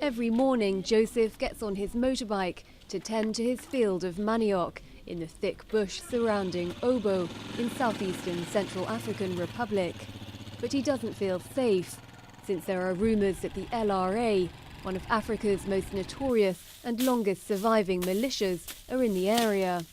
Every morning, Joseph gets on his motorbike to tend to his field of manioc in the thick bush surrounding Obo in southeastern Central African Republic. But he doesn't feel safe, since there are rumours that the LRA, one of Africa's most notorious and longest surviving militias, are in the area.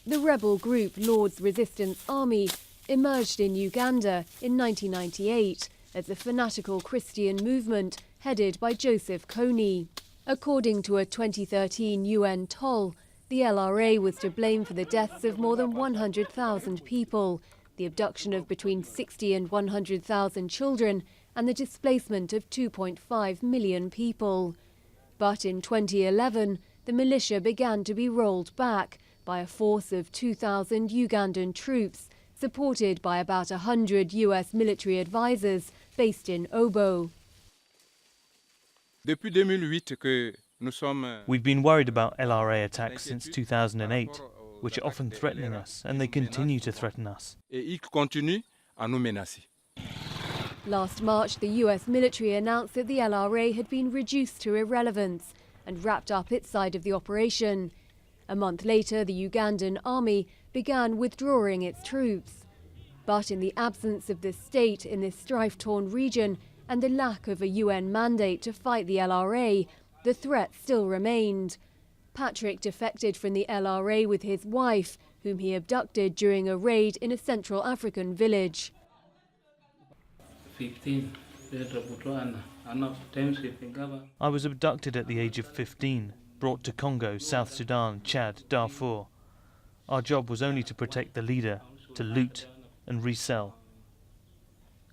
The rebel group Lord's Resistance Army emerged in Uganda in 1998 as a fanatical Christian movement headed by Joseph Kony. According to a 2013 UN toll, the LRA was to blame for the deaths of more than 100,000 people, the abduction of between 60 and 100,000 children, and the displacement of 2.5 million people. But in 2011, the militia began to be rolled back by a force of 2,000 Ugandan troops, supported by about 100 US military advisors based in Obo. We've been worried about LRA attacks since 2008, which are often threatening us, and they continue to threaten us. Last March, the US military announced that the LRA had been reduced to irrelevance and wrapped up its side of the operation. A month later, the Ugandan army began withdrawing its troops. But in the absence of the state in this strife-torn region and the lack of a UN mandate to fight the LRA, the threat still remained. Patrick defected from the LRA with his wife, whom he abducted during a raid in a Central African village. I was abducted at the age of 15, brought to Congo, South Sudan, Chad, Darfur. Our job was only to protect the leader, to loot and resell.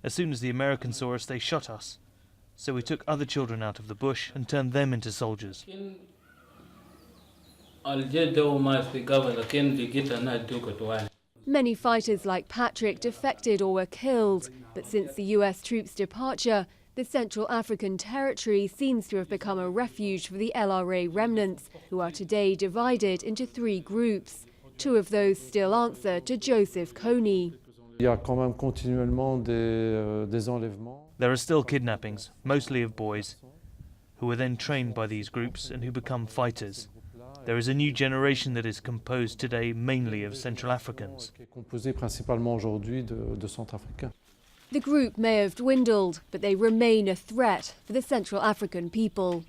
As soon as the Americans saw us, they shot us. So we took other children out of the bush and turned them into soldiers. Many fighters like Patrick defected or were killed, but since the US troops' departure, the Central African territory seems to have become a refuge for the LRA remnants, who are today divided into 3 groups. 2 of those still answer to Joseph Kony. There are still kidnappings, mostly of boys, who are then trained by these groups and who become fighters. There is a new generation that is composed today mainly of Central Africans. The group may have dwindled, but they remain a threat for the Central African people.